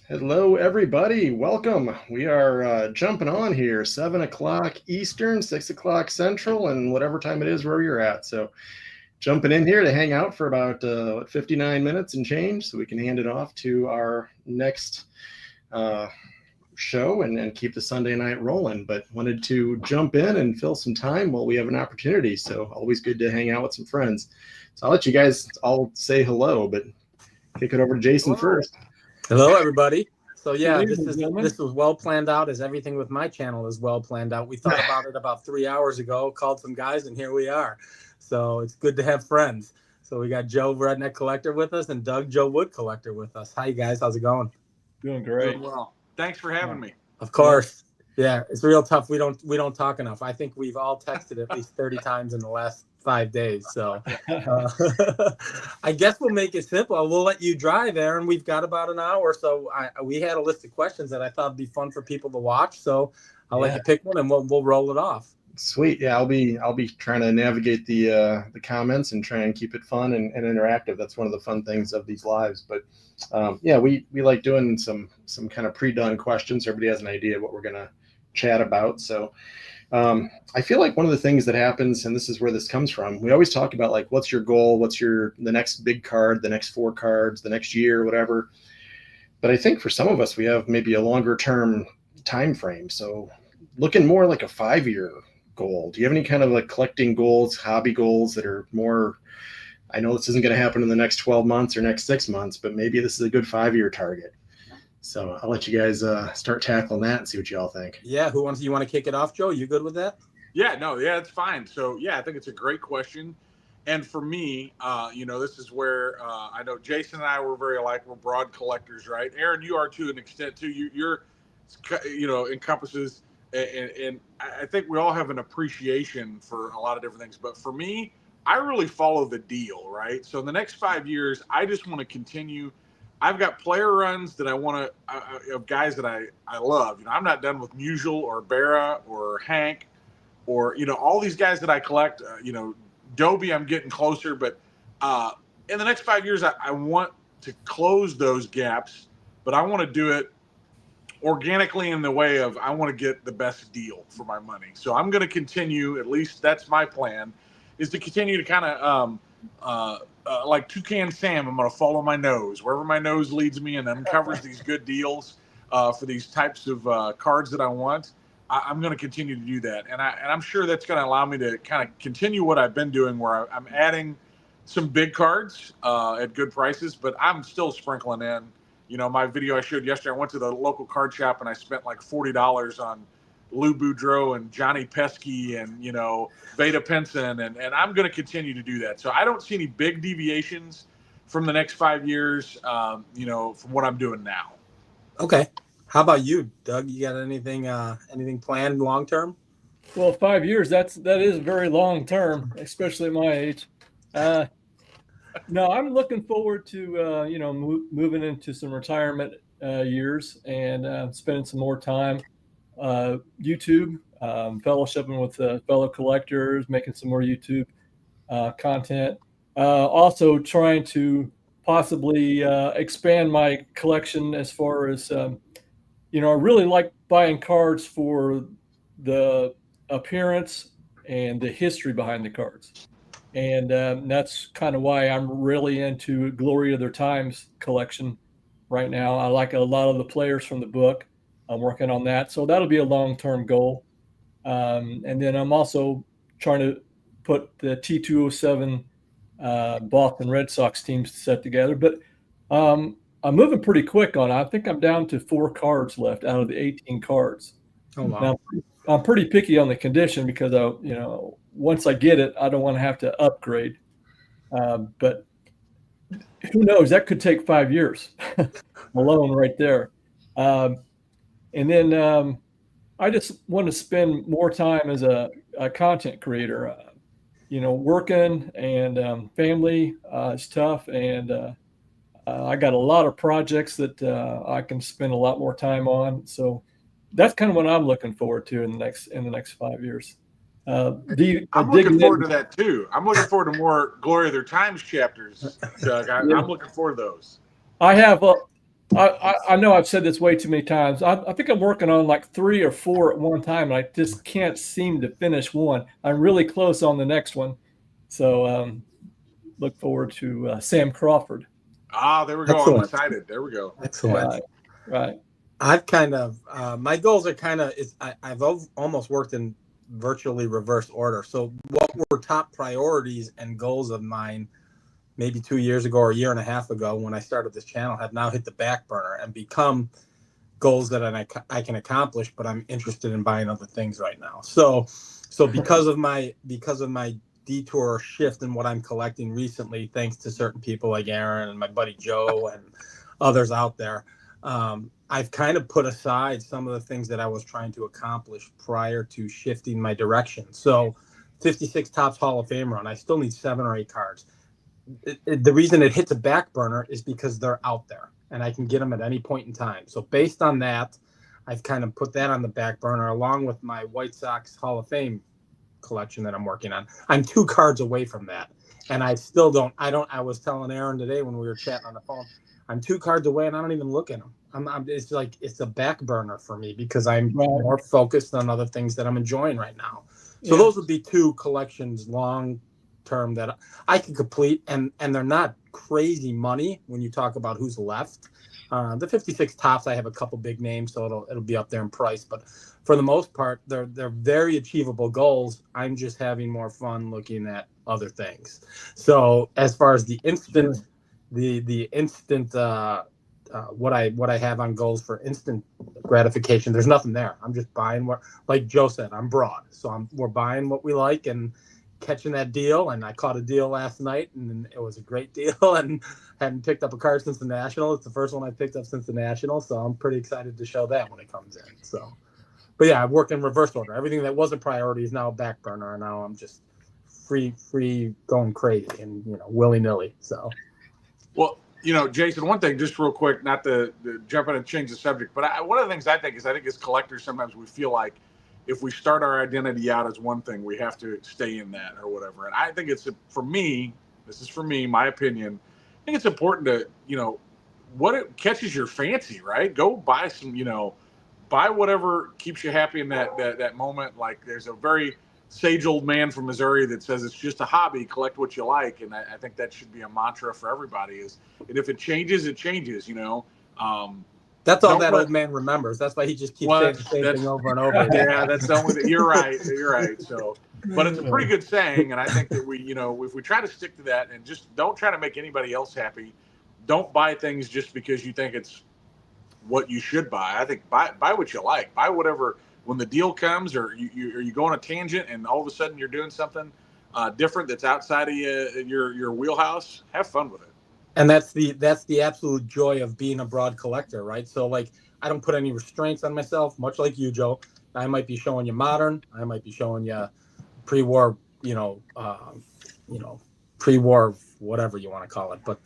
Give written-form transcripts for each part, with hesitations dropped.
Hello, everybody. Welcome. We are jumping on here, 7 o'clock Eastern, 6 o'clock Central, and whatever time it is where you're at. So, jumping in here to hang out for about 59 minutes and change so we can hand it off to our next uh, show and keep the Sunday night rolling. But wanted to jump in and fill some time while we have an opportunity. So, always good to hang out with some friends. So, I'll let you guys all say hello, but kick it over to Jason first. Hello, everybody. So yeah, Good evening, gentlemen. this was well planned out, as everything with my channel is well planned out. We thought about it about 3 hours ago, called some guys, and here we are. So it's good to have friends. So we got Joe Redneck Collector with us and Doug Joe Wood Collector with us. Hi, guys. How's it going? Doing great. Doing well. Thanks for having me. Of course. Yeah, it's real tough. We don't talk enough. I think we've all texted at least 30 times in the last 5 days. So I guess we'll make it simple. We'll let you drive, Aaron. We've got about an hour. So we had a list of questions that I thought would be fun for people to watch. So I'll let you pick one and we'll roll it off. Sweet. Yeah, I'll be trying to navigate the comments and try and keep it fun and interactive. That's one of the fun things of these lives. But yeah, we like doing some kind of pre-done questions. Everybody has an idea of what we're gonna chat about. So I feel like one of the things that happens, and this is where this comes from, we always talk about like, what's your goal? What's the next big card, the next 4 cards, the next year, whatever. But I think for some of us, we have maybe a longer term time frame. So looking more like a 5-year goal. Do you have any kind of like collecting goals, hobby goals that are more, I know this isn't going to happen in the next 12 months or next 6 months, but maybe this is a good 5-year target. So I'll let you guys start tackling that and see what you all think. Yeah, you want to kick it off, Joe? You good with that? Yeah, it's fine. So yeah, I think it's a great question. And for me, this is where I know Jason and I were very alike. We're broad collectors, right? Aaron, you are to an extent too. You're encompasses, and I think we all have an appreciation for a lot of different things. But for me, I really follow the deal, right? So in the next 5 years, I just want to continue. I've got player runs that I want to, of guys that I love. I'm not done with Musial or Barra or Hank or, all these guys that I collect. Dobie, I'm getting closer. But in the next 5 years, I want to close those gaps, but I want to do it organically in the way of I want to get the best deal for my money. So I'm going to continue, at least that's my plan, is to continue to kind of like Toucan Sam, I'm going to follow my nose. Wherever my nose leads me and uncovers these good deals for these types of cards that I want, I'm going to continue to do that. And I'm sure that's going to allow me to kind of continue what I've been doing, where I'm adding some big cards at good prices, but I'm still sprinkling in. My video I showed yesterday, I went to the local card shop and I spent like $40 on Lou Boudreau and Johnny Pesky and, Beta Pinson. And I'm going to continue to do that. So I don't see any big deviations from the next 5 years, from what I'm doing now. Okay. How about you, Doug? You got anything planned long term? Well, 5 years, that is very long term, especially at my age. No, I'm looking forward to, moving into some retirement years and spending some more time YouTube, fellowshipping with fellow collectors, making some more YouTube content. Also trying to possibly expand my collection as far as, I really like buying cards for the appearance and the history behind the cards. And that's kind of why I'm really into Glory of Their Times collection right now. I like a lot of the players from the book. I'm working on that. So that'll be a long-term goal. And then I'm also trying to put the T207 Boston Red Sox teams set together. But I'm moving pretty quick on it. I think I'm down to 4 cards left out of the 18 cards. Oh, wow. Now, I'm pretty picky on the condition because once I get it, I don't want to have to upgrade. But who knows? That could take 5 years alone right there. And then I just want to spend more time as a content creator. Working and family is tough, and I got a lot of projects that I can spend a lot more time on. So that's kind of what I'm looking forward to in the next 5 years. I'm looking forward to that too. I'm looking forward to more Glory of Their Times chapters, Doug. I'm looking forward to those. I have I know I've said this way too many times. I think I'm working on like 3 or 4 at one time, and I just can't seem to finish one. I'm really close on the next one. So look forward to Sam Crawford. There we go. Excellent. I'm excited. There we go. Excellent. Right. I've kind of my goals are kind of I've almost worked in virtually reverse order. So what were top priorities and goals of mine maybe 2 years ago or a year and a half ago when I started this channel have now hit the back burner and become goals that I can accomplish, but I'm interested in buying other things right now. So because of my detour shift in what I'm collecting recently, thanks to certain people like Aaron and my buddy Joe and others out there, I've kind of put aside some of the things that I was trying to accomplish prior to shifting my direction. So 56 Topps Hall of Fame run, I still need 7 or 8 cards. The reason it hits a back burner is because they're out there and I can get them at any point in time. So based on that, I've kind of put that on the back burner along with my White Sox Hall of Fame collection that I'm working on. I'm 2 cards away from that. And I still don't, I was telling Aaron today when we were chatting on the phone, I'm 2 cards away and I don't even look at them. It's like, it's a back burner for me because I'm more focused on other things that I'm enjoying right now. So those would be 2 collections long term that I can complete, and they're not crazy money when you talk about who's left. The 56 Topps, I have a couple big names, so it'll be up there in price, but for the most part, they're very achievable goals. I'm just having more fun looking at other things. So as far as the instant, the instant what I have on goals for instant gratification, there's nothing there. I'm just buying what, like Joe said, I'm broad, so we're buying what we like and catching that deal. And I caught a deal last night and it was a great deal, and hadn't picked up a card since the National. It's the first one I picked up since the National, so I'm pretty excited to show that when it comes in. So, but yeah, I work in reverse order. Everything that was a priority is now a back burner, and now I'm just free going crazy and willy-nilly. So, well, Jason, one thing just real quick, not to jump in and change the subject, but one of the things I think as collectors, sometimes we feel like if we start our identity out as one thing, we have to stay in that or whatever. And I think for me, my opinion, I think it's important to, what it catches your fancy, right? Go buy some, buy whatever keeps you happy in that moment. Like there's a very sage old man from Missouri that says it's just a hobby, collect what you like. And I think that should be a mantra for everybody and if it changes, it changes, That's all that old man remembers. That's why he just keeps saying the same thing over and over again. Yeah, that's the only. You're right. So, but it's a pretty good saying, and I think that we, if we try to stick to that and just don't try to make anybody else happy, don't buy things just because you think it's what you should buy. I think buy what you like. Buy whatever. When the deal comes, or you go on a tangent, and all of a sudden you're doing something different that's outside of your wheelhouse, have fun with it. And that's the absolute joy of being a broad collector, right? So like I don't put any restraints on myself, much like you, Joe. I might be showing you modern, I might be showing you pre-war, pre-war, whatever you want to call it. But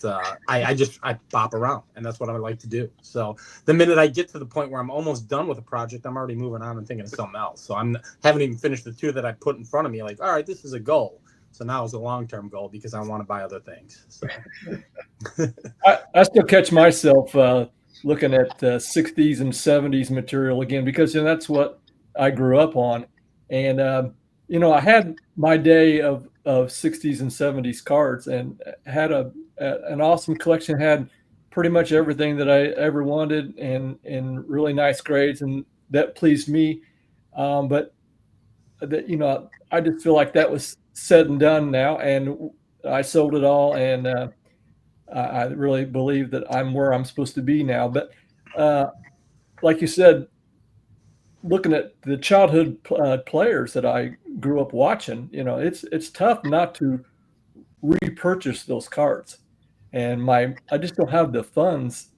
I bop around, and that's what I like to do. So the minute I get to the point where I'm almost done with a project, I'm already moving on and thinking of something else. So haven't even finished the 2 that I put in front of me. Like, all right, this is a goal. So now it's a long-term goal because I want to buy other things. So I still catch myself looking at 60s and 70s material again, because that's what I grew up on. And, I had my day of 60s and 70s cards and had an awesome collection, had pretty much everything that I ever wanted and in really nice grades. And that pleased me. But that, I just feel like that was said and done now, and I sold it all, and I really believe that I'm where I'm supposed to be now. But like you said, looking at the childhood players that I grew up watching, it's tough not to repurchase those cards, and I just don't have the funds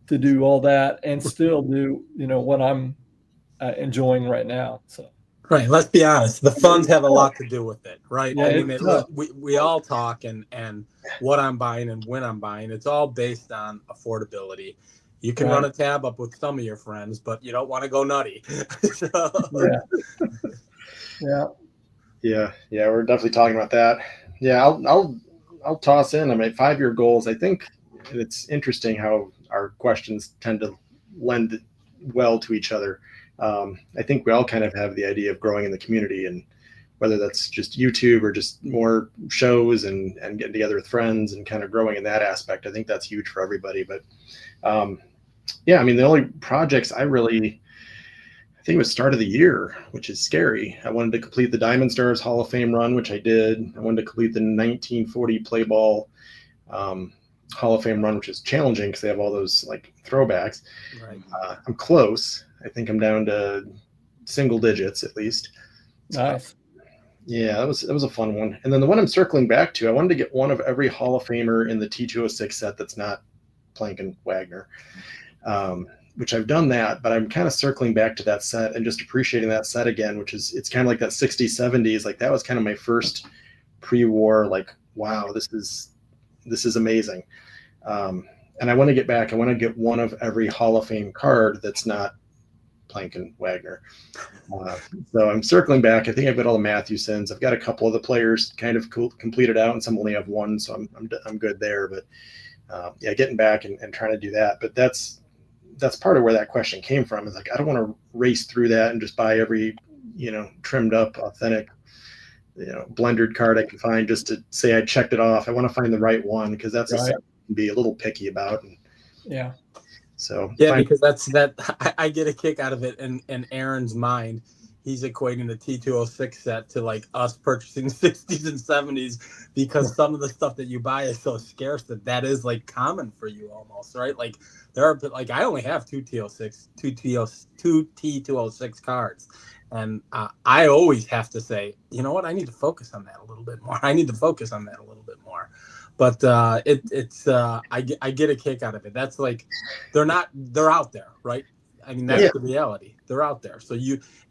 to do all that and still do what I'm enjoying right now. So. Right. Let's be honest. The funds have a lot to do with it, right? Yeah, I mean, we all talk and what I'm buying and when I'm buying. It's all based on affordability. You can run a tab up with some of your friends, but you don't want to go nutty. Yeah. We're definitely talking about that. Yeah, I'll toss in. I mean, 5-year goals. I think it's interesting how our questions tend to lend well to each other. I think we all kind of have the idea of growing in the community, and whether that's just YouTube or just more shows and getting together with friends and kind of growing in that aspect. I think that's huge for everybody. But yeah, I mean, the only projects I think it was start of the year, which is scary. I wanted to complete the Diamond Stars Hall of Fame run, which I did. I wanted to complete the 1940 Play Ball Hall of Fame run, which is challenging because they have all those like throwbacks. Right. I'm close. I think I'm down to single digits at least. Nice. Yeah, that was a fun one. And then the one I'm circling back to, I wanted to get one of every Hall of Famer in the T206 set that's not Plank and Wagner. Which I've done that, but I'm kind of circling back to that set and just appreciating that set again, which is, it's kind of like that 60s, 70s. Like that was kind of my first pre-war, like, wow, this is amazing. And I want to get back. I want to get one of every Hall of Fame card that's not Plank and Wagner. So I'm circling back. I think I've got all the Mathewsons. I've got a couple of the players kind of completed out, and some only have one, so I'm good there. But yeah, getting back and trying to do that. But that's part of where that question came from, is like, I don't want to race through that and just buy every, trimmed up, authentic, blendered card I can find just to say I checked it off. I want to find the right one, because that's right. A set I can be a little picky about. And yeah. So yeah, because I get a kick out of it in Aaron's mind. He's equating the T206 set to like us purchasing 60s and 70s, because some of the stuff that you buy is so scarce that is like common for you almost, right? Like there are, like, I only have two T206 cards, and I always have to say, you know what, I need to focus on that a little bit more. But I get a kick out of it. That's like, they're out there, right? I mean, that's the reality. They're out there. So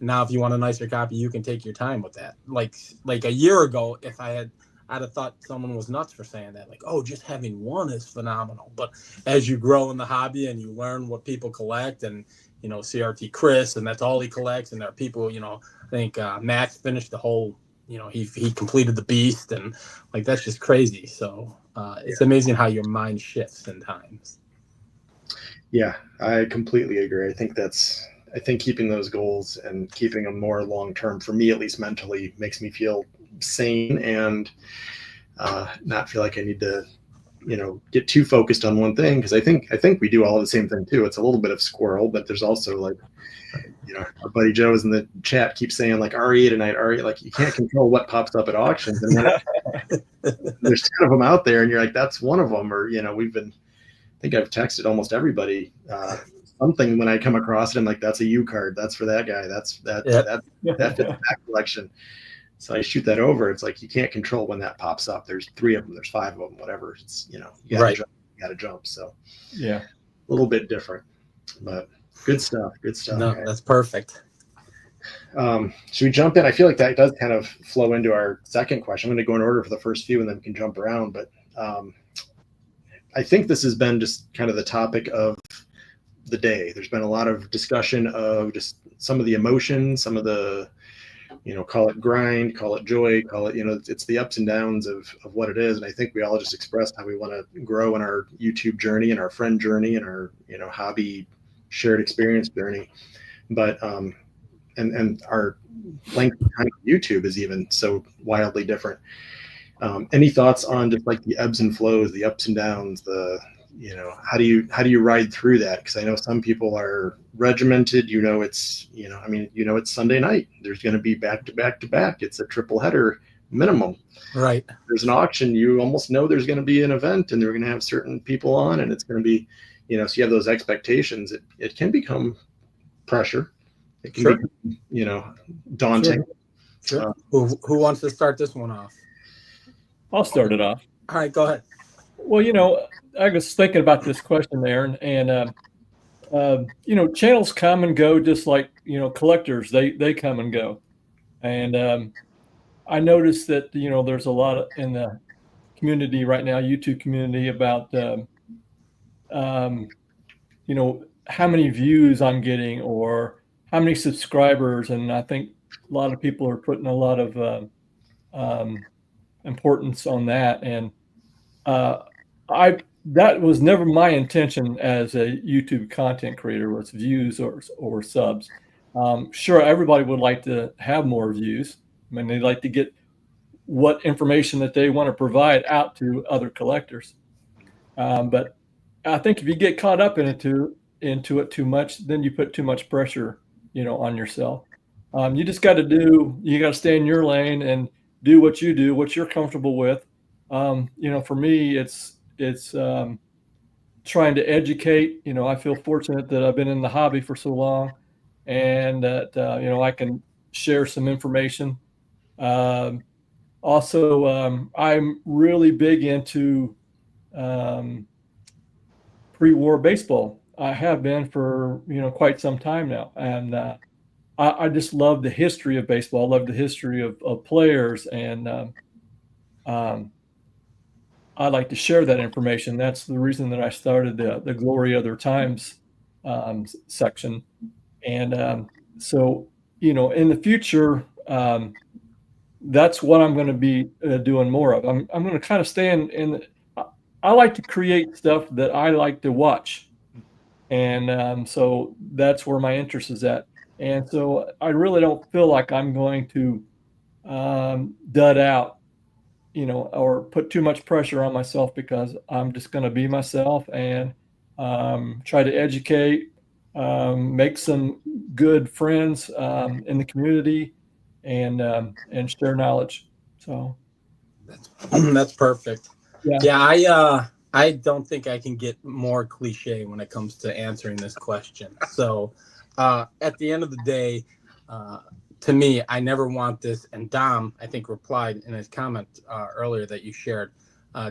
now if you want a nicer copy, you can take your time with that. Like a year ago, if I'd have thought someone was nuts for saying that, like, oh, just having one is phenomenal. But as you grow in the hobby and you learn what people collect, and, CRT Chris, and that's all he collects. And there are people, I think Max finished the whole, he completed the Beast, and like, that's just crazy. So it's amazing how your mind shifts in times. Yeah, I completely agree. I think keeping those goals and keeping them more long-term, for me, at least mentally, makes me feel sane and not feel like I need to, get too focused on one thing. Because I think we do all the same thing too. It's a little bit of squirrel, but there's also like, our buddy Joe is in the chat, keeps saying like RE tonight, RE, like you can't control what pops up at auctions. And there's 10 of them out there, and you're like, that's one of them. Or, I think I've texted almost everybody something when I come across it. I'm like, that's a U card. That's for that guy. That fits that collection. So I shoot that over. It's like, you can't control when that pops up. There's 3 of them. There's 5 of them. Whatever. It's you got to jump. So yeah, a little bit different, but good stuff. Good stuff. No, that's perfect. Should we jump in? I feel like that does kind of flow into our second question. I'm going to go in order for the first few, and then we can jump around. But I think this has been just kind of the topic of the day. There's been a lot of discussion of just some of the emotions, some of the, call it grind, call it joy, call it, it's the ups and downs of what it is. And I think we all just expressed how we want to grow in our YouTube journey and our friend journey and our, hobby shared experience journey. But, and our length of time on YouTube is even so wildly different. Any thoughts on just like the ebbs and flows, the ups and downs, how do you ride through that? Because I know some people are regimented, it's Sunday night. There's going to be back to back to back. It's a triple header minimum. Right. There's an auction. You almost know there's going to be an event, and they're going to have certain people on, and it's going to be, so you have those expectations. It can become pressure. It can be, daunting. Sure. Who wants to start this one off? I'll start it off. All right, go ahead. Well, I was thinking about this question there, and channels come and go, just like, collectors, they come and go. And I noticed that, there's a lot in the community right now, YouTube community, about, how many views I'm getting or how many subscribers. And I think a lot of people are putting a lot of importance on that. And that was never my intention as a YouTube content creator, was views or subs. Sure, everybody would like to have more views. I mean, they like to get what information that they want to provide out to other collectors. But I think if you get caught up into it too much, then you put too much pressure, on yourself. You just got to stay in your lane and do what you do, what you're comfortable with. For me, it's trying to educate. I feel fortunate that I've been in the hobby for so long, and that I can share some information. Also, I'm really big into pre-war baseball. I have been for quite some time now, and I just love the history of baseball. I love the history of players, and I like to share that information. That's the reason that I started the Glory Other Times section. And so, in the future, that's what I'm going to be doing more of. I'm going to kind of stay in. I like to create stuff that I like to watch, and so that's where my interest is at. And so I really don't feel like I'm going to dud out, or put too much pressure on myself, because I'm just going to be myself and try to educate, make some good friends in the community, and share knowledge. So That's perfect. yeah. Yeah, I don't think I can get more cliche when it comes to answering this question. So at the end of the day, to me, I never want this. And Dom, I think, replied in his comment earlier that you shared.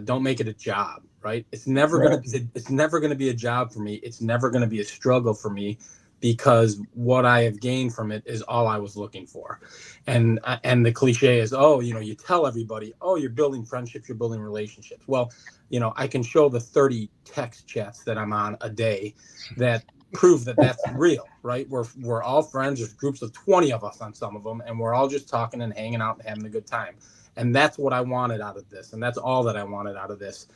Don't make it a job, right? It's never Right. gonna be. It's never gonna be a job for me. It's never gonna be a struggle for me, because what I have gained from it is all I was looking for. And the cliche is, oh, you tell everybody, oh, you're building friendships, you're building relationships. Well, I can show the 30 text chats that I'm on a day that prove that that's real, right? We're all friends. There's groups of 20 of us on some of them, and we're all just talking and hanging out and having a good time. And that's what I wanted out of this, and that's all that I wanted out of this.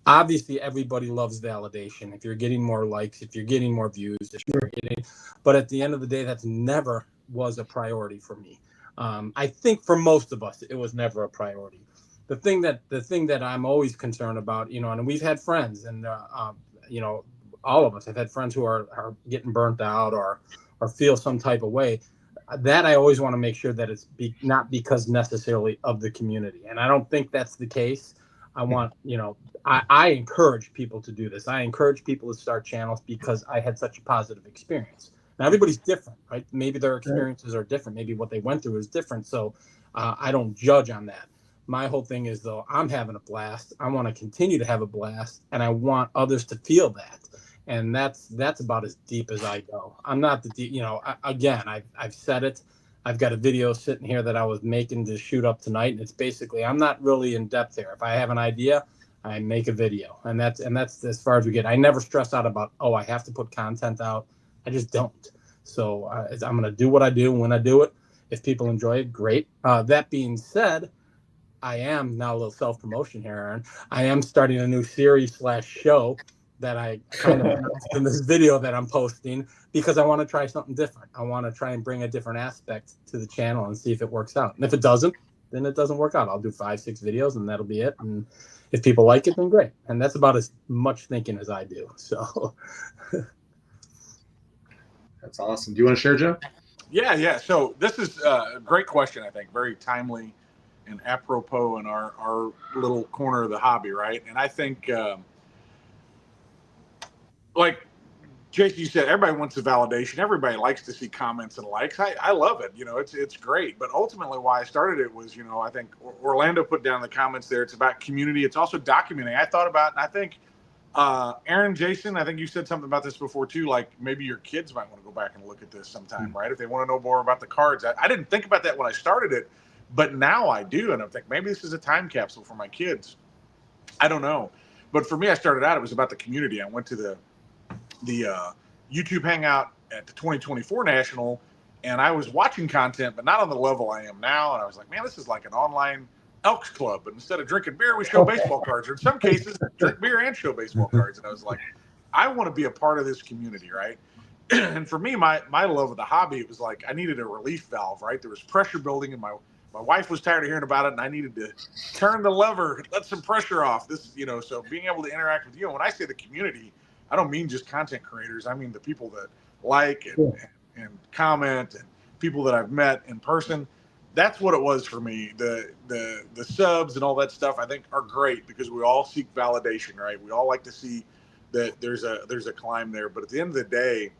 Obviously, everybody loves validation. If you're getting more likes, if you're getting more views, if you're getting, but at the end of the day, that's never was a priority for me. I think for most of us, it was never a priority. The thing that I'm always concerned about, and we've had friends, and all of us have had friends who are getting burnt out or feel some type of way. That I always want to make sure that it's not because necessarily of the community, and I don't think that's the case. I want, I encourage people to do this. I encourage people to start channels because I had such a positive experience. Now, everybody's different, right? Maybe their experiences are different. Maybe what they went through is different. So I don't judge on that. My whole thing is, though, I'm having a blast. I want to continue to have a blast, and I want others to feel that. And that's about as deep as I go. I'm not the deep, again, I've said it. I've got a video sitting here that I was making to shoot up tonight, and it's basically, I'm not really in depth there. If I have an idea, I make a video, and that's as far as we get. I never stress out about, I have to put content out. I just don't. So I'm going to do what I do when I do it. If people enjoy it, great. That being said, I am now a little self-promotion here, Aaron. I am starting a new series/show that I kind of announced in this video that I'm posting, because I want to try something different. I want to try and bring a different aspect to the channel and see if it works out. And if it doesn't, then it doesn't work out. I'll do 5-6 videos and that'll be it. And if people like it, then great. And that's about as much thinking as I do. So That's awesome. Do you want to share, Joe? Yeah. So this is a great question, I think, very timely and apropos in our little corner of the hobby, right? And I think, like Jason, you said, everybody wants the validation. Everybody likes to see comments and likes. I love it. It's great. But ultimately, why I started it was, I think Orlando put down in the comments there. It's about community. It's also documenting. I thought about, and I think Aaron, Jason, I think you said something about this before too. Like maybe your kids might want to go back and look at this sometime, right? If they want to know more about the cards. I didn't think about that when I started it, but now I do, and I think maybe this is a time capsule for my kids. I don't know, but for me, I started out. It was about the community. I went to the YouTube Hangout at the 2024 National, and I was watching content, but not on the level I am now. And I was like, man, this is like an online Elks Club, but instead of drinking beer, we show baseball cards. Or in some cases, drink beer and show baseball cards. And I was like, I want to be a part of this community, right? And for me, my love of the hobby, it was like I needed a relief valve, right? There was pressure building, and my wife was tired of hearing about it, and I needed to turn the lever, let some pressure off. This, so being able to interact with you. And when I say the community, I don't mean just content creators. I mean the people that like and comment, and people that I've met in person. That's what it was for me. The subs and all that stuff, I think, are great because we all seek validation, right? We all like to see that there's a climb there. But at the end of the day,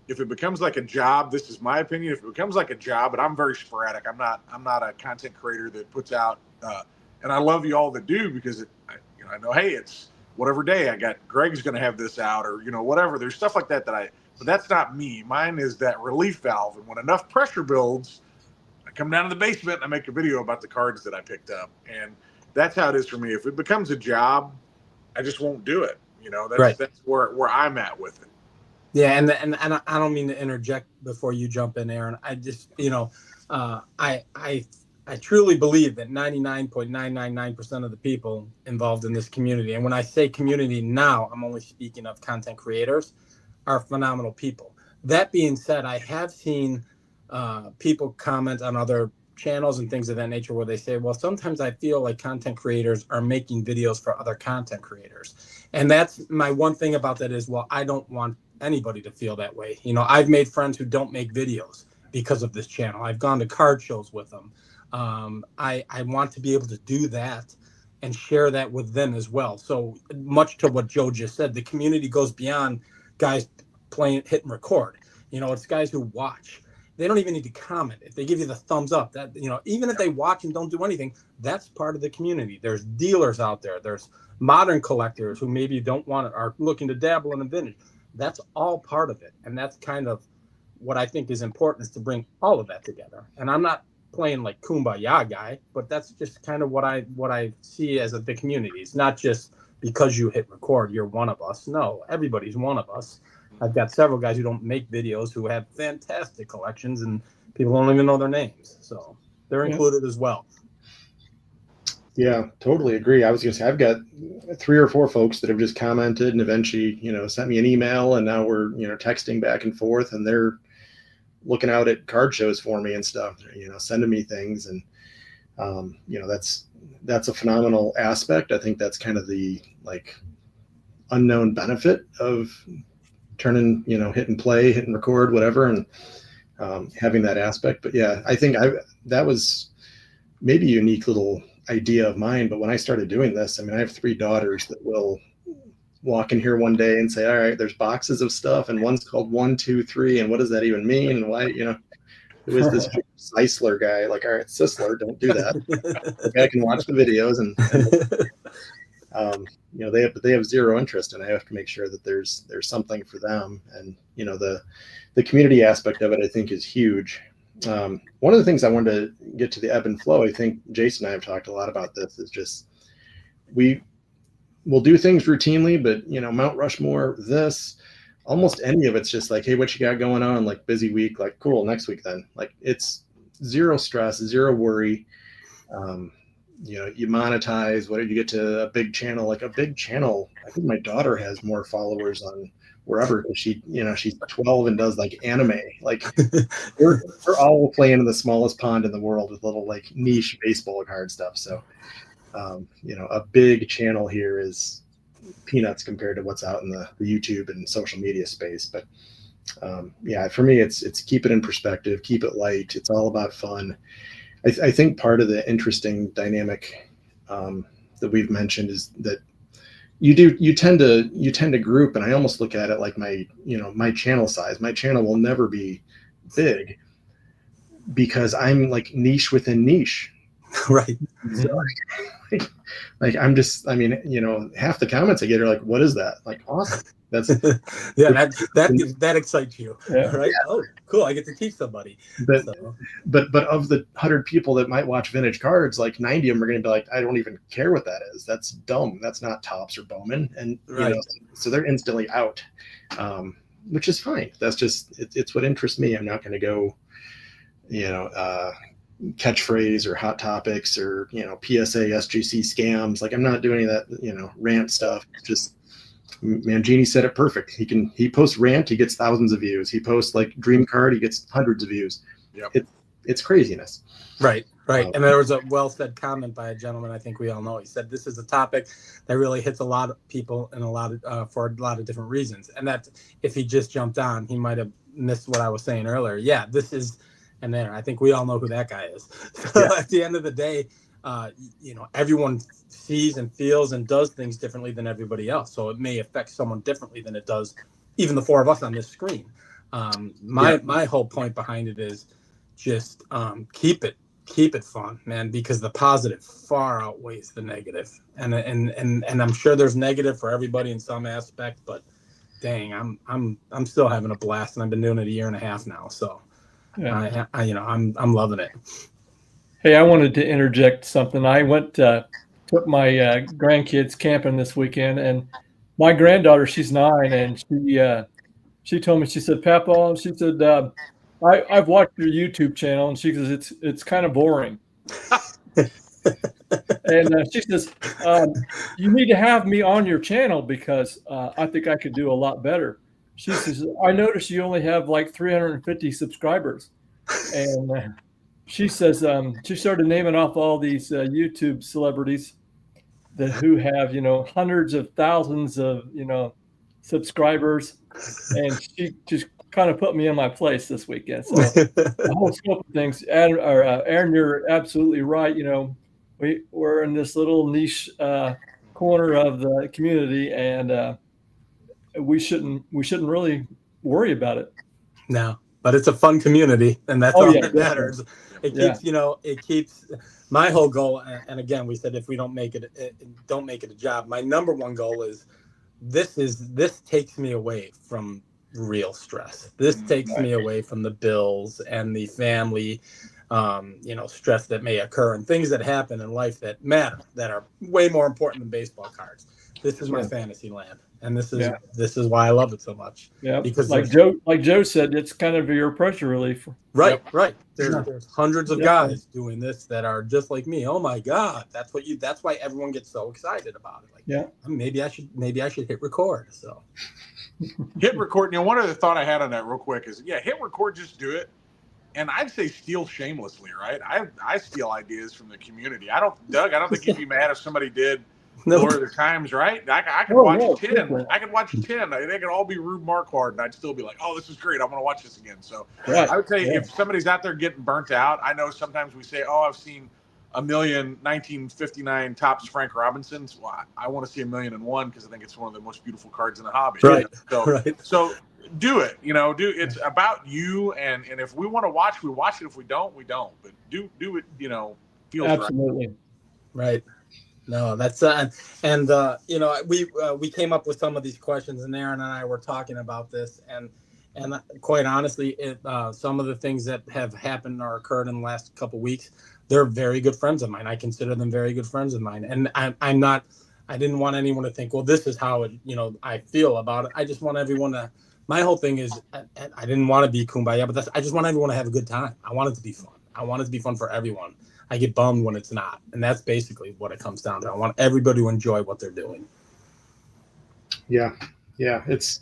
if it becomes like a job, this is my opinion. If it becomes like a job, and I'm very sporadic, I'm not a content creator that puts out. And I love you all that do, because I know, hey, it's whatever day I got. Greg's going to have this out, or whatever. There's stuff like that but that's not me. Mine is that relief valve, and when enough pressure builds, I come down to the basement and I make a video about the cards that I picked up, and that's how it is for me. If it becomes a job, I just won't do it. That's where I'm at with it. Yeah, and I don't mean to interject before you jump in, Aaron. I just, I truly believe that 99.999% of the people involved in this community, and when I say community now, I'm only speaking of content creators, are phenomenal people. That being said, I have seen people comment on other channels and things of that nature where they say, well, sometimes I feel like content creators are making videos for other content creators. And that's my one thing about that is, well, I don't want anybody to feel that way. I've made friends who don't make videos because of this channel. I've gone to card shows with them. I want to be able to do that and share that with them as well. So much to what Joe just said, the community goes beyond guys playing, hit and record. It's guys who watch. They don't even need to comment. If they give you the thumbs up, that, even if they watch and don't do anything, that's part of the community. There's dealers out there. There's modern collectors who maybe are looking to dabble in a vintage. That's all part of it. And that's kind of what I think is important, is to bring all of that together. And I'm not playing like kumbaya guy, but that's just kind of what I see as the community. It's not just because you hit record, you're one of us. No, everybody's one of us. I've got several guys who don't make videos who have fantastic collections, and people don't even know their names. So they're included as well. Yeah, totally agree. I was going to say, I've got 3 or 4 folks that have just commented and eventually, sent me an email, and now we're, texting back and forth, and they're looking out at card shows for me and stuff, sending me things. And, that's a phenomenal aspect. I think that's kind of the unknown benefit of turning, hit and play, hit and record, whatever, and having that aspect. But yeah, I think that was maybe a unique little idea of mine. But when I started doing this, I have 3 daughters that will walk in here one day and say, all right, there's boxes of stuff, and one's called 1, 2, 3, and what does that even mean, and why, who is this Sisler guy? Like, all right, Sisler, don't do that. Okay, I can watch the videos, and they have zero interest, and I have to make sure that there's something for them. And the community aspect of it, I think, is huge. One of the things I wanted to get to, the ebb and flow, I think Jason and I have talked a lot about this, is just we'll do things routinely, but Mount Rushmore, this, almost any of it's just like, hey, what you got going on? Like, busy week, like, cool, next week then. Like, it's zero stress, zero worry. You monetize, whether you get to a big channel, I think my daughter has more followers on wherever, she's 12 and does like anime. Like, we're all playing in the smallest pond in the world with little like niche baseball card stuff. So, a big channel here is peanuts compared to what's out in the YouTube and social media space. But for me, it's keep it in perspective, keep it light. It's all about fun. I think part of the interesting dynamic that we've mentioned is that you tend to group, and I almost look at it like my channel size. My channel will never be big because I'm like niche within niche. Right. So, half the comments I get are like, what is that? Like, awesome. That's yeah, that excites you. Yeah. Right. Yeah. Oh, cool. I get to teach somebody. But of the 100 people that might watch vintage cards, like 90 of them are going to be like, I don't even care what that is. That's dumb. That's not Topps or Bowman. And so they're instantly out, which is fine. That's just it's what interests me. I'm not going to go, catchphrase or hot topics or, PSA, SGC scams. Like, I'm not doing any of that, rant stuff. Just, Mangini said it perfect. He posts rant, he gets thousands of views. He posts like dream card, he gets hundreds of views. Yep. It's craziness. Right. And there was a well-said comment by a gentleman I think we all know. He said, this is a topic that really hits a lot of people and for a lot of different reasons. And that if he just jumped on, he might have missed what I was saying earlier. Yeah, this is, and there, I think we all know who that guy is. So at the end of the day, everyone sees and feels and does things differently than everybody else. So it may affect someone differently than it does even the four of us on this screen. My whole point behind it is just keep it fun, man, because the positive far outweighs the negative. And I'm sure there's negative for everybody in some aspect, but dang, I'm still having a blast, and I've been doing it a year and a half now. So I'm loving it. Hey, I wanted to interject something. I took my grandkids camping this weekend, and my granddaughter, she's 9, and she told me, she said, Papa, she said, I've watched your YouTube channel, and she says it's kind of boring. And she says, you need to have me on your channel because I think I could do a lot better. She says, I noticed you only have like 350 subscribers. And she says, she started naming off all these YouTube celebrities who have, hundreds of thousands of, subscribers. And she just kind of put me in my place this weekend. So the whole scope of things, Aaron, you're absolutely right. We're in this little niche corner of the community, and we shouldn't really worry about it. No, but it's a fun community, and that's all that matters. It keeps, it keeps my whole goal. And again, we said if we don't make it a job. My number one goal is this takes me away from real stress. This takes me away from the bills and the family, stress that may occur and things that happen in life that matter, that are way more important than baseball cards. This is my fantasy land, and this is why I love it so much. Yeah, because like Joe said, it's kind of your pressure relief. Right. There's hundreds of guys doing this that are just like me. Oh my God, that's why everyone gets so excited about it. Like, maybe I should hit record. So. Hit record. One other thought I had on that real quick is, hit record, just do it. And I'd say steal shamelessly, right? I steal ideas from the community. Doug, I don't think you'd be mad if somebody did Lord of the Times, right? I could watch 10. I could watch 10. They could all be Rube Marquardt, and I'd still be like, oh, this is great. I want to watch this again. So I would say if somebody's out there getting burnt out, I know sometimes we say, oh, I've seen 1959 Topps Frank Robinsons. Well, I want to see 1,000,001 because I think it's one of the most beautiful cards in the hobby. Right. So do it. It's about you, and if we want to watch, we watch it. If we don't, we don't. But do it. Feels absolutely right. No, that's we came up with some of these questions, and Aaron and I were talking about this, and quite honestly, some of the things that have happened or occurred in the last couple of weeks, they're very good friends of mine. I consider them very good friends of mine, and I didn't want anyone to think, well, this is how I feel about it. I just want everyone to. My whole thing is, I didn't want to be kumbaya, but I just want everyone to have a good time. I want it to be fun. I want it to be fun for everyone. I get bummed when it's not, and that's basically what it comes down to. I want everybody to enjoy what they're doing. Yeah, it's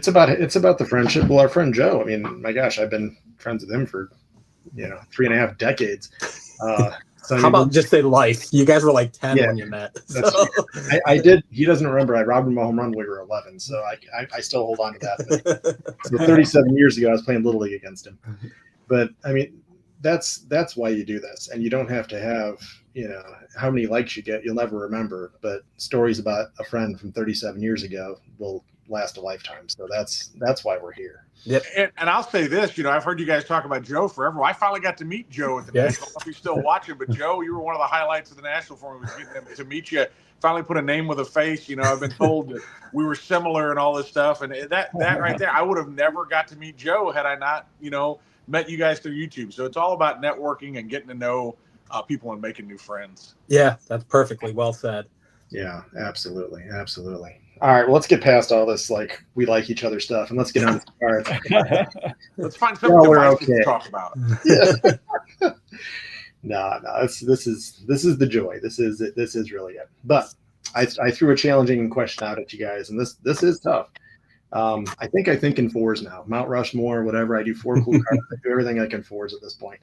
about the friendship. Well, our friend Joe, I mean, my gosh, I've been friends with him for 3.5 decades. How about just say life? You guys were like 10 when you met. So. I did. He doesn't remember. I robbed him a home run when we were 11, so I still hold on to that. So 37 years ago, I was playing Little League against him. But I mean, that's why you do this, and you don't have to have how many likes you get. You'll never remember, but stories about a friend from 37 years ago will last a lifetime. So that's why we're here. Yep. And I'll say this, I've heard you guys talk about Joe forever. I finally got to meet Joe at the National. I don't know if you're still watching, but Joe, you were one of the highlights of the National for me, was getting to meet you. Finally put a name with a face. I've been told that we were similar and all this stuff. And that right there, I would have never got to meet Joe had I not, met you guys through YouTube. So it's all about networking and getting to know people and making new friends. Yeah, that's perfectly well said. Yeah, absolutely. All right, well, let's get past all this we like each other stuff, and let's get on to the cards. Let's find something to talk about. Yeah. No, this is the joy. This is really it. But I threw a challenging question out at you guys, and this is tough. I think in fours now. Mount Rushmore, whatever. I do 4 cool cards. I do everything I can fours at this point.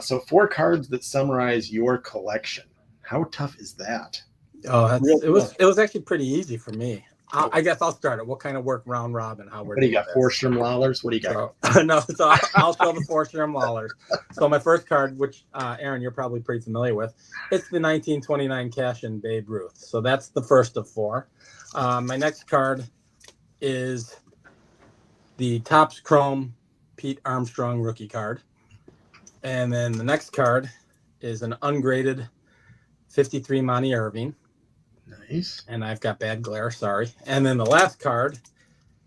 So 4 cards that summarize your collection. How tough is that? Oh, it was actually pretty easy for me. I guess I'll start it. We'll kind of work round robin how we're What do you doing got? 4 Schirmlallers? What do you got? So, no, so I'll show the 4 Schirmlallers. So my first card, which Aaron, you're probably pretty familiar with, it's the 1929 cash-in Babe Ruth. So that's the first of 4. My next card is the Topps Chrome Pete Armstrong rookie card. And then the next card is an ungraded 53 Monty Irving. Nice. And I've got bad glare, sorry. And then the last card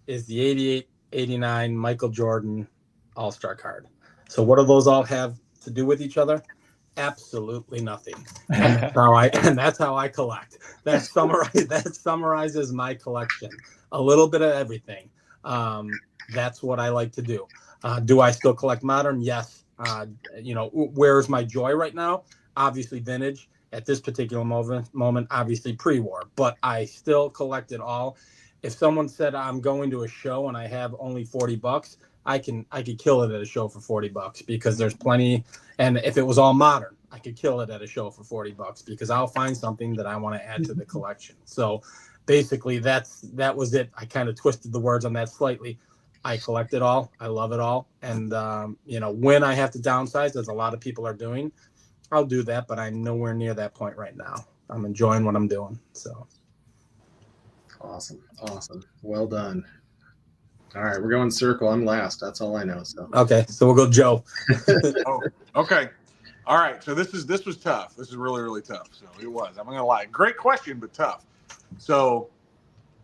is the 88-89 Michael Jordan All-Star card. So what do those all have to do with each other? Absolutely nothing. And that's how I collect. That summarizes my collection. A little bit of everything. That's what I like to do. Do I still collect modern? Yes. Where's my joy right now? Obviously vintage. At this particular moment, obviously pre-war, but I still collect it all. If someone said I'm going to a show and I have only $40, I could kill it at a show for $40 because there's plenty. And if it was all modern, I could kill it at a show for $40 because I'll find something that I want to add to the collection. So basically that was it. I kind of twisted the words on that slightly. I collect it all. I love it all. And, when I have to downsize, as a lot of people are doing, I'll do that, but I'm nowhere near that point right now. I'm enjoying what I'm doing. So awesome. Well done. All right, we're going circle. I'm last. That's all I know. So okay, so we'll go Joe. Oh, okay. All right. So this was tough. This is really, really tough. So it was. I'm not gonna lie. Great question, but tough. So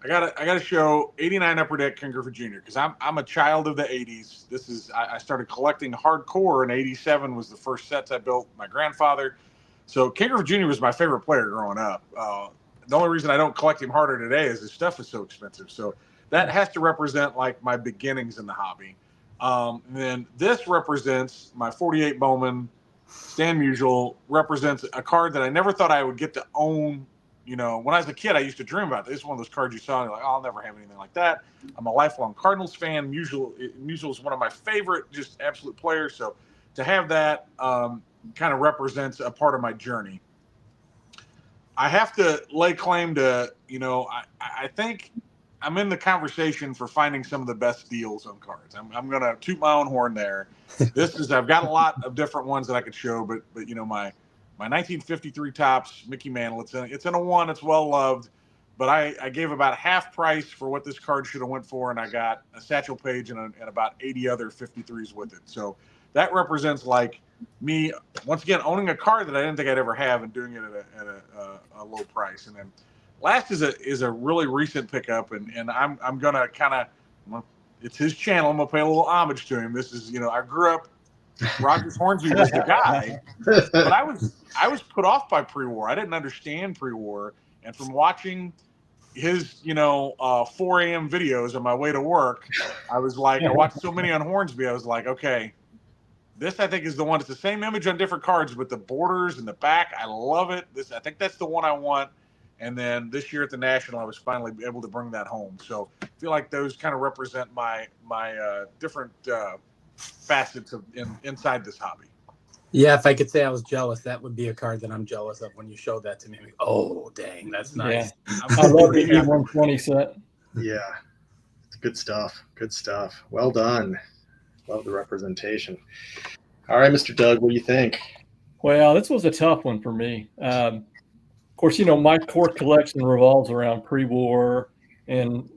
I gotta show 89 Upper Deck Ken Griffey Jr. because I'm a child of the 80s. I started collecting hardcore in 87 was the first sets I built. My grandfather. So Ken Griffey Jr. was my favorite player growing up. The only reason I don't collect him harder today is his stuff is so expensive. So that has to represent like my beginnings in the hobby. And then this represents my 48 Bowman. Stan Musial represents a card that I never thought I would get to own. When I was a kid, I used to dream about this. It's one of those cards you saw and you're like, I'll never have anything like that. I'm a lifelong Cardinals fan. Musial is one of my favorite, just absolute players. So to have that kind of represents a part of my journey. I have to lay claim to, I think I'm in the conversation for finding some of the best deals on cards. I'm going to toot my own horn there. I've got a lot of different ones that I could show, but my 1953 Topps Mickey Mantle, it's in a 1. It's well loved, but I gave about half price for what this card should have went for, and I got a Satchel Paige and about 80 other 53s with it. So that represents like me once again owning a card that I didn't think I'd ever have and doing it at a low price. And then last is a really recent pickup, and I'm gonna kind of, it's his channel. I'm gonna pay a little homage to him. This is I grew up. Rogers Hornsby was the guy, but I was put off by pre-war. I didn't understand pre-war, and from watching his 4 a.m. videos on my way to work, I was like, I watched so many on Hornsby. I was like, okay, this I think is the one. It's the same image on different cards, but the borders and the back, I love it. I think that's the one I want. And then this year at the National, I was finally able to bring that home. So I feel like those kind of represent my different facets of inside this hobby. Yeah, if I could say I was jealous, that would be a card that I'm jealous of when you showed that to me. Like, oh, dang, that's nice. Yeah. I love the E120 set. Yeah, it's good stuff. Well done. Love the representation. All right, Mr. Doug, what do you think? Well, this was a tough one for me. Of course, my core collection revolves around pre-war and,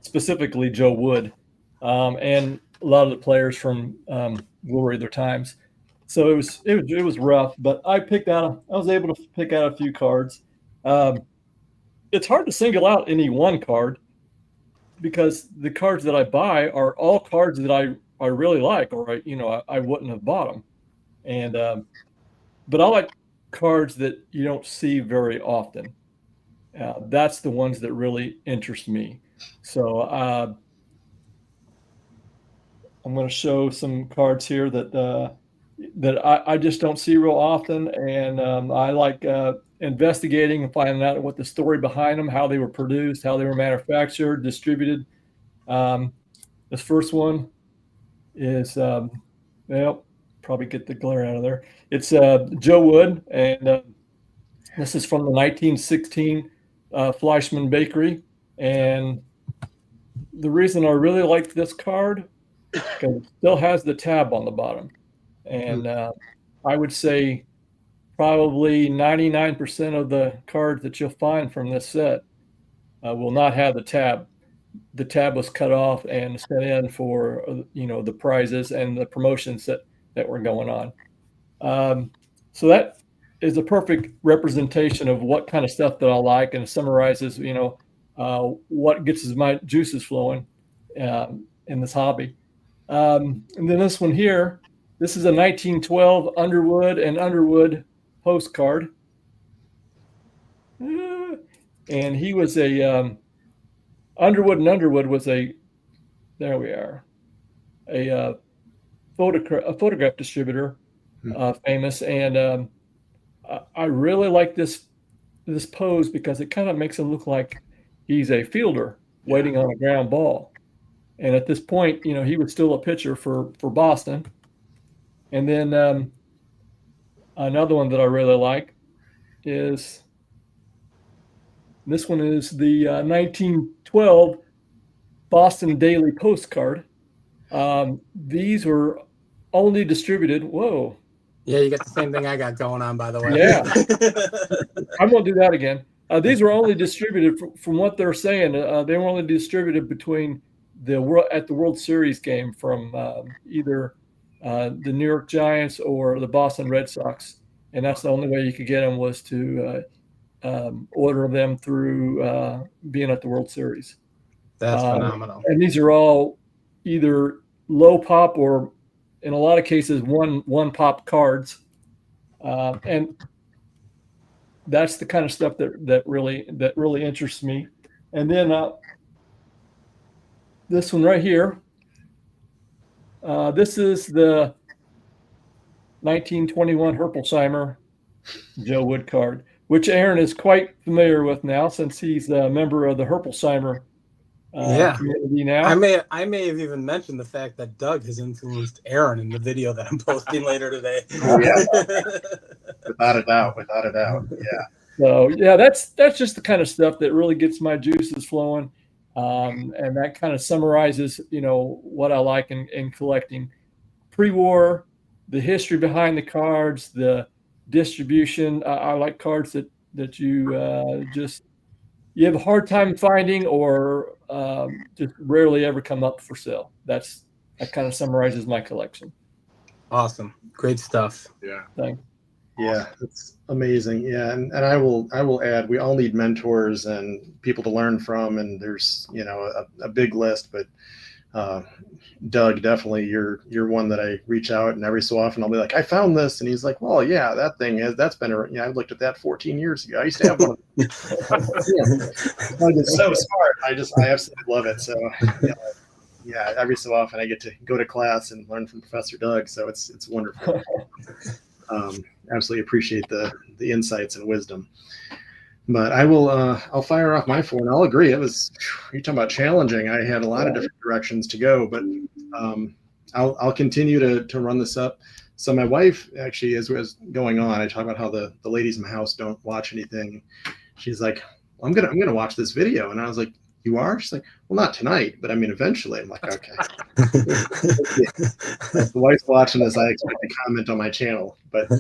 specifically Joe Wood and a lot of the players from Glory of their times. So it was rough, but I was able to pick out a few cards. It's hard to single out any one card because the cards that I buy are all cards that I really like, or I wouldn't have bought them. And but I like cards that you don't see very often. That's the ones that really interest me. So I'm going to show some cards here that that I just don't see real often. And I like investigating and finding out what the story behind them, how they were produced, how they were manufactured, distributed. This first one is, well, probably get the glare out of there. It's Joe Wood, and this is from the 1916 Fleischmann Bakery. And the reason I really like this card, because it still has the tab on the bottom. And I would say probably 99% of the cards that you'll find from this set will not have the tab. The tab was cut off and sent in for the prizes and the promotions that were going on. So that is a perfect representation of what kind of stuff that I like, and summarizes what gets my juices flowing in this hobby. And then this one here, this is a 1912 Underwood and Underwood postcard. And he was a Underwood and Underwood was there we are, a photograph distributor, famous. And I really like this pose because it kind of makes him look like he's a fielder waiting on a ground ball. And at this point, he was still a pitcher for Boston. And then another one that I really like is this one is the 1912 Boston Daily Postcard. These were only distributed. Whoa. Yeah, you got the same thing I got going on, by the way. Yeah. I won't do that again. These were only distributed from what they're saying. They were only distributed between at the World Series game from either the New York Giants or the Boston Red Sox. And that's the only way you could get them, was to order them through being at the World Series. That's phenomenal. And these are all either low pop or, in a lot of cases, one pop cards. And that's the kind of stuff that really interests me. And then this one right here, this is the 1921 Herpelsheimer Joe Wood card, which Aaron is quite familiar with now, since he's a member of the Herpelsheimer community now. I may have even mentioned the fact that Doug has influenced Aaron in the video that I'm posting later today. Oh, yeah. Without a doubt. Yeah. So yeah, that's just the kind of stuff that really gets my juices flowing. And that kind of summarizes, what I like in collecting. Pre-war, the history behind the cards, the distribution. I like cards that you have a hard time finding, or just rarely ever come up for sale. That kind of summarizes my collection. Awesome. Great stuff. Yeah. Thanks. Yeah, it's amazing. Yeah, and I will add, we all need mentors and people to learn from, and there's a big list, but Doug, definitely you're one that I reach out, and every so often I'll be like, I found this, and he's like, well, yeah, that's been I looked at that 14 years ago. I used to have one of them. Doug is so smart. I absolutely love it. So yeah, every so often I get to go to class and learn from Professor Doug, so it's wonderful. Absolutely appreciate the insights and wisdom. But I'll fire off my four, and I'll agree. You're talking about challenging. I had a lot of different directions to go, but I'll continue to run this up. So my wife, actually, as was going on, I talk about how the ladies in my house don't watch anything. She's like, well, I'm gonna watch this video, and I was like, you are? She's like, well, not tonight, but I mean, eventually. I'm like, okay. If the wife's watching this, I expect a comment on my channel, but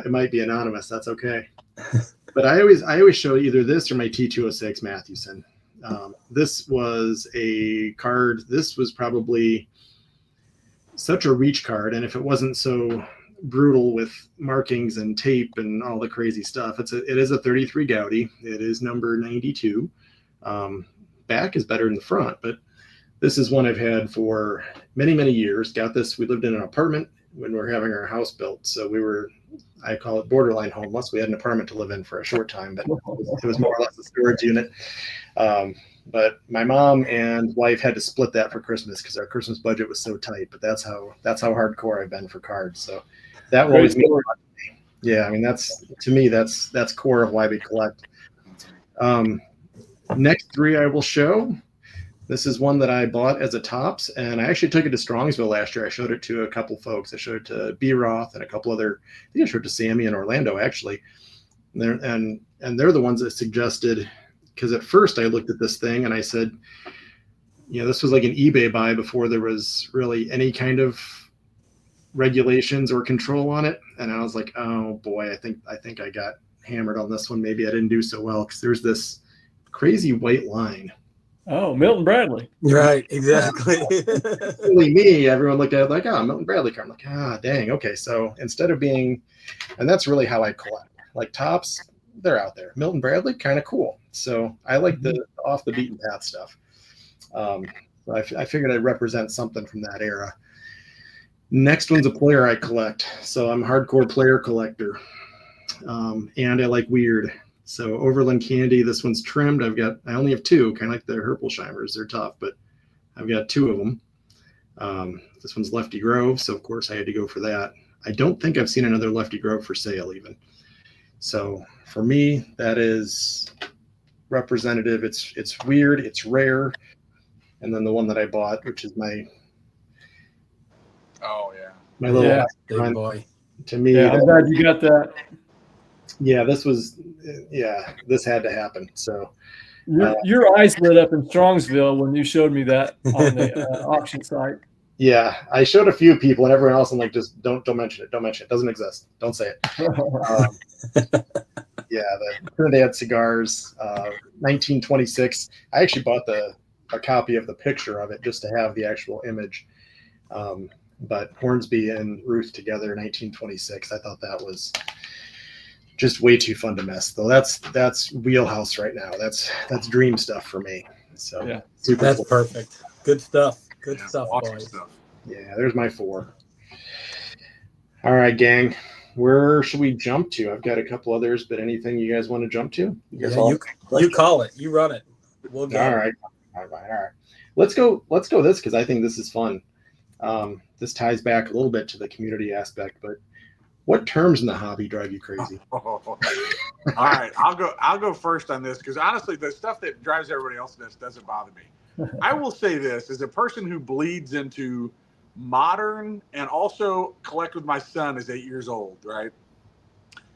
it might be anonymous. That's okay. But I always show either this or my T206 Mathewson. This was a card. This was probably such a reach card, and if it wasn't so brutal with markings and tape and all the crazy stuff, it is a 33 Gaudi. It is number 92. Back is better than the front, but this is one I've had for many, many years. Got this. We lived in an apartment when we were having our house built, so I call it borderline homeless. We had an apartment to live in for a short time, but it was more or less a storage unit. but my mom and wife had to split that for Christmas because our Christmas budget was so tight. But that's how hardcore I've been for cards. So that will always mean a lot to me. Yeah, I mean to me that's core of why we collect. Next three I will show. This is one that I bought as a Topps, and I actually took it to Strongsville last year. I showed it to a couple folks. I showed it to B. Roth and a couple other. I think I showed it to Sammy in Orlando actually. And they're the ones that suggested, because at first I looked at this thing and I said, this was like an eBay buy before there was really any kind of regulations or control on it. And I was like, oh boy, I think I got hammered on this one. Maybe I didn't do so well because there's this crazy white line. Oh, Milton Bradley. Right, exactly. Only me, everyone looked at it like, oh, Milton Bradley card. I'm like, dang, okay. So instead of being, and that's really how I collect. Like Topps, they're out there. Milton Bradley, kind of cool. So I like the off the beaten path stuff. I figured I'd represent something from that era. Next one's a player I collect. So I'm a hardcore player collector. And I like weird. So Overland Candy, this one's trimmed. I only have two, kind of like the Herpelsheimers. They're tough, but I've got two of them. This one's Lefty Grove, so of course I had to go for that. I don't think I've seen another Lefty Grove for sale even. So for me, that is representative. It's weird, it's rare. And then the one that I bought, which is my little big boy. To me, yeah, I'm glad you got that. Yeah, this had to happen. So your eyes lit up in Strongsville when you showed me that on the auction site. Yeah, I showed a few people, and everyone else, I'm like, just don't mention it. Don't mention it. It doesn't exist. Don't say it. Yeah, the Trinidad cigars, 1926. I actually bought a copy of the picture of it just to have the actual image. But Hornsby and Ruth together, 1926. I thought that was just way too fun to miss. Though that's wheelhouse right now. That's dream stuff for me. So yeah, that's cool. Perfect. Good stuff. Good Yeah, stuff, awesome boys. stuff. Yeah, there's my four. All right, gang. Where should we jump to? I've got a couple others, but anything you guys want to jump to? You call it. You run it. We'll go. All right. Let's go this because I think this is fun. This ties back a little bit to the community aspect, but what terms in the hobby drive you crazy? All right, I'll go first on this because honestly, the stuff that drives everybody else doesn't bother me. I will say this as a person who bleeds into modern and also collect with my son is 8 years old, right?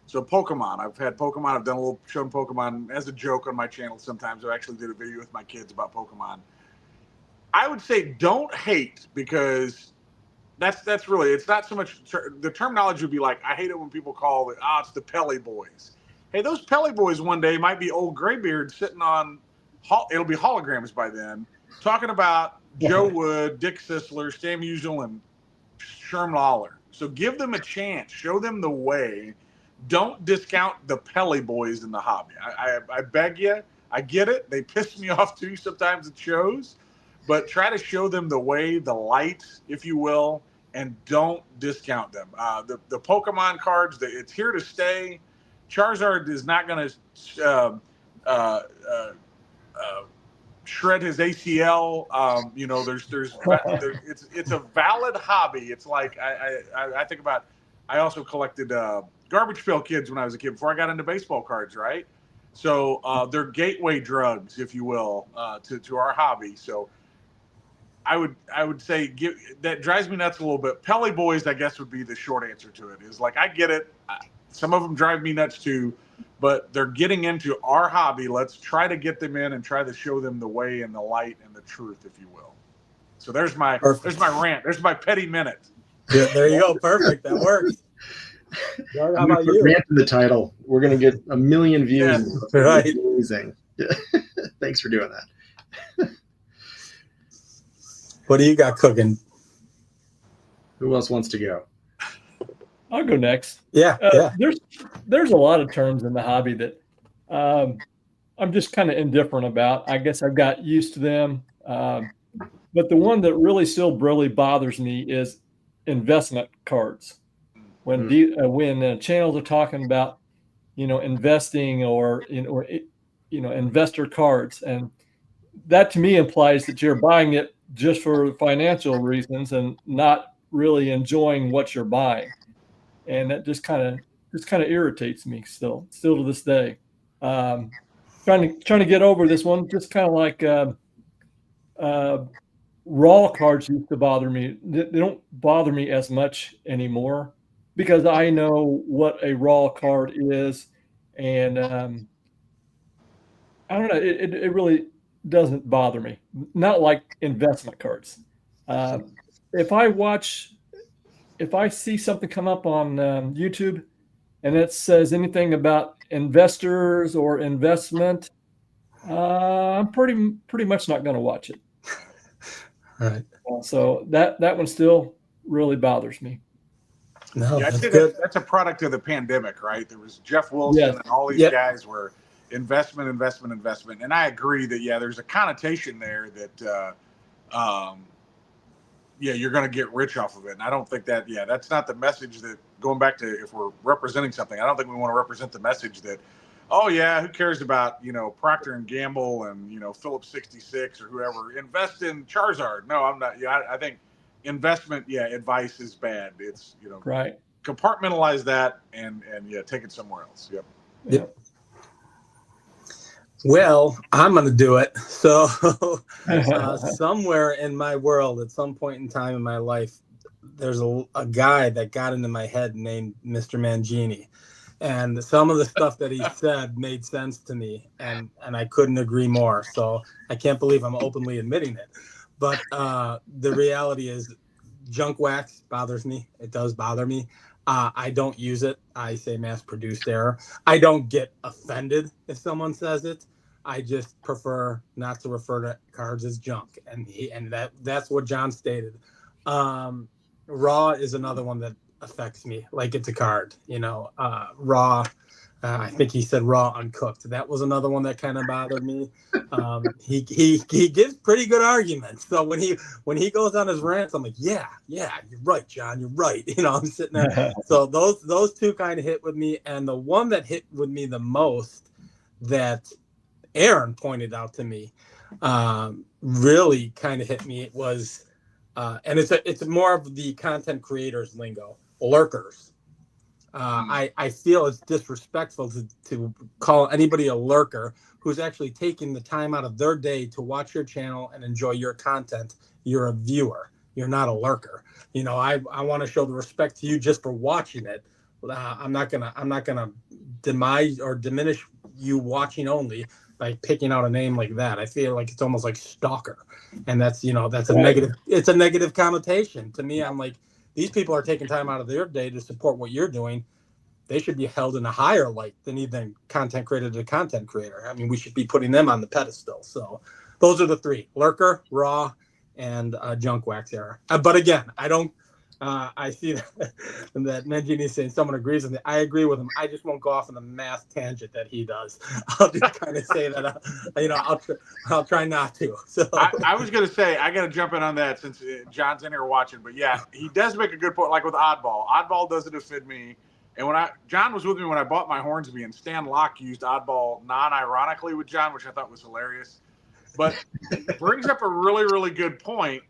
So Pokemon, I've had Pokemon. I've done a little shown Pokemon as a joke on my channel. Sometimes I actually did a video with my kids about Pokemon. I would say don't hate because that's really, it's not so much, the terminology would be like, I hate it when people call it, it's the Pelly Boys. Hey, those Pelly Boys one day might be old graybeards sitting on, it'll be holograms by then, talking about Joe Wood, Dick Sisler, Stan Musial, and Sherm Lawler. So give them a chance. Show them the way. Don't discount the Pelly Boys in the hobby. I beg you. I get it. They piss me off too sometimes at shows. But try to show them the way, the light, if you will, and don't discount them. The Pokemon cards, it's here to stay. Charizard is not going to shred his ACL. It's a valid hobby. It's like I think about. I also collected Garbage Pail Kids when I was a kid before I got into baseball cards, right? So they're gateway drugs, if you will, to our hobby. So I would say that drives me nuts a little bit. Pelly Boys, I guess, would be the short answer to it. Is like I get it. Some of them drive me nuts too, but they're getting into our hobby. Let's try to get them in and try to show them the way and the light and the truth, if you will. So there's my rant. There's my petty minute. Yeah, there you go. Perfect. That works. How about you? Rant in the title. We're gonna get 1 million views. Yeah, right. Amazing. Thanks for doing that. What do you got cooking? Who else wants to go? I'll go next. Yeah. There's a lot of terms in the hobby that I'm just kind of indifferent about. I guess I've got used to them. But the one that really bothers me is investment cards. When channels are talking about, investing or investor cards, and that to me implies that you're buying it just for financial reasons and not really enjoying what you're buying. And that just kind of irritates me still to this day. Trying to get over this one, just kind of like raw cards used to bother me. They don't bother me as much anymore because I know what a raw card is, and I don't know. It really doesn't bother me. Not like investment cards. Uh, if I see something come up on YouTube and it says anything about investors or investment, I'm pretty much not going to watch it. Right. So that one still really bothers me. No, Yeah, I'd that's say good. that's a product of the pandemic, right? There was Jeff Wilson Yes. and all these Yep. guys were investment. And I agree that, yeah, there's a connotation there that, yeah, you're going to get rich off of it. And I don't think that, yeah, that's not the message that, going back to if we're representing something, I don't think we want to represent the message that, oh, yeah, who cares about, Procter and Gamble and, Phillips 66 or whoever, invest in Charizard. No, I'm not. Yeah, I think investment, yeah, advice is bad. It's, Right. compartmentalize that and yeah, take it somewhere else. Yep. Yep. Well, I'm going to do it. So somewhere in my world, at some point in time in my life, there's a guy that got into my head named Mr. Mangini. And some of the stuff that he said made sense to me, and I couldn't agree more. So I can't believe I'm openly admitting it. But the reality is junk wax bothers me. It does bother me. I don't use it. I say mass-produced error. I don't get offended if someone says it. I just prefer not to refer to cards as junk, and that's what John stated. Raw is another one that affects me, like it's a card. Raw. I think he said raw uncooked. That was another one that kind of bothered me. He gives pretty good arguments. So when he goes on his rants, I'm like, yeah, you're right, John, you're right. I'm sitting there. So those two kind of hit with me, and the one that hit with me the most that Aaron pointed out to me really kind of hit me. It was, and it's more of the content creators lingo, lurkers. I feel it's disrespectful to call anybody a lurker who's actually taking the time out of their day to watch your channel and enjoy your content. You're a viewer. You're not a lurker. I want to show the respect to you just for watching it. I'm not gonna demise or diminish you watching only by picking out a name like that. I feel like it's almost like stalker, and that's a negative. It's a negative connotation to me. I'm like, these people are taking time out of their day to support what you're doing. They should be held in a higher light than even content creator to content creator. I mean, we should be putting them on the pedestal. So those are the three: lurker, raw, and junk wax error. But again, I don't. I see that Mangini is saying someone agrees with me. I agree with him. I just won't go off on the mass tangent that he does. I'll just kind of say that, I'll try not to. So I was going to say, I got to jump in on that since John's in here watching. But yeah, he does make a good point, like with Oddball. Oddball doesn't offend me. And John was with me when I bought my Hornsby, and Stan Locke used Oddball non-ironically with John, which I thought was hilarious. But brings up a really, really good point.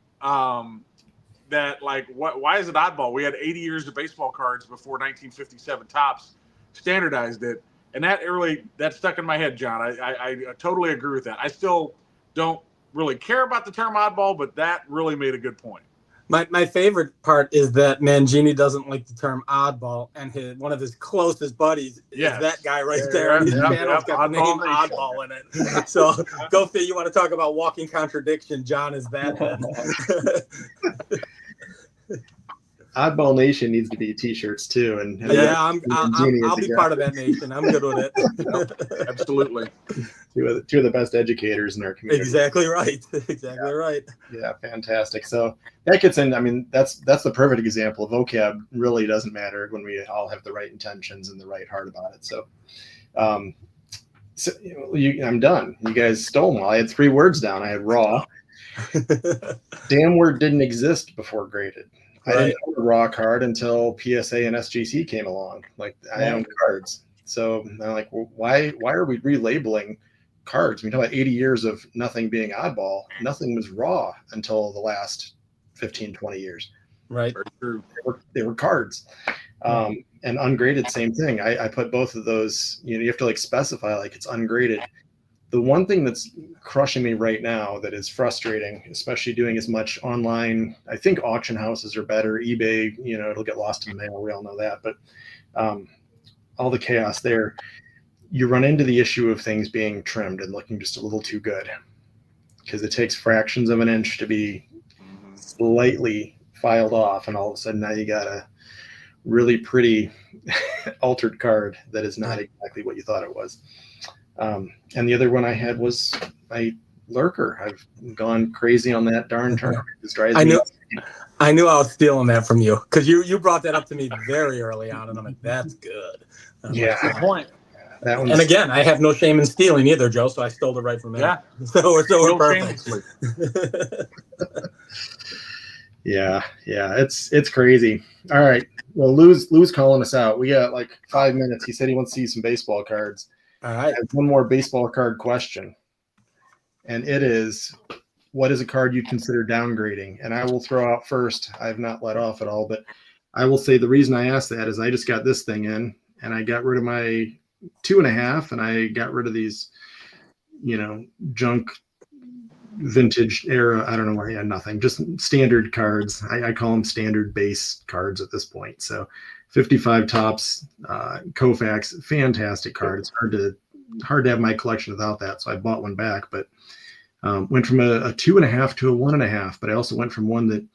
That why is it Oddball? We had 80 years of baseball cards before 1957 Topps standardized it, and that stuck in my head, John. I totally agree with that. I still don't really care about the term oddball, but that really made a good point. My favorite part is that Mangini doesn't like the term oddball, and one of his closest buddies is that guy right there. His channel's got the name Oddball in it. So go figure. You want to talk about walking contradiction? John is that. Oddball Nation needs to be T-shirts too, and I'll be part of that nation. I'm good with it. Absolutely. Two of the best educators in our community. Exactly right. Exactly right. Yeah, fantastic. So that gets in. I mean, that's the perfect example. Vocab really doesn't matter when we all have the right intentions and the right heart about it. So, I'm done. You guys stole them all. I had 3 words down. I had raw. Damn word didn't exist before graded. Right. I didn't own a raw card until PSA and SGC came along. I own cards. So I'm like, well, why are we relabeling cards. I mean, talk about 80 years of nothing being oddball. Nothing was raw until the last 15, 20 years. Right. Very true. They were cards. And ungraded, same thing. I put both of those, you have to like specify like it's ungraded. The one thing that's crushing me right now that is frustrating, especially doing as much online, I think auction houses are better. eBay, it'll get lost in the mail. We all know that. But all the chaos there, you run into the issue of things being trimmed and looking just a little too good because it takes fractions of an inch to be slightly filed off. And all of a sudden now you got a really pretty altered card that is not exactly what you thought it was. And the other one I had was my lurker. I've gone crazy on that darn term. I knew I was stealing that from you because you brought that up to me very early on, and I'm like, that's good. Yeah, good point. That and again, I have no shame in stealing either, Joe. So I stole it right from him. Yeah. So we're perfect. Yeah, it's crazy. All right. Well, Lou's calling us out. We got like 5 minutes. He said he wants to see some baseball cards. All right. I have one more baseball card question, and it is, what is a card you'd consider downgrading? And I will throw out first. I have not let off at all, but I will say the reason I asked that is I just got this thing in, and I got rid of my 2.5, and I got rid of these, junk vintage era. I don't know where he had nothing, just standard cards. I call them standard base cards at this point. So 55 tops, Koufax, fantastic card. It's hard to have my collection without that. So I bought one back, but went from a 2.5 to a 1.5. But I also went from one that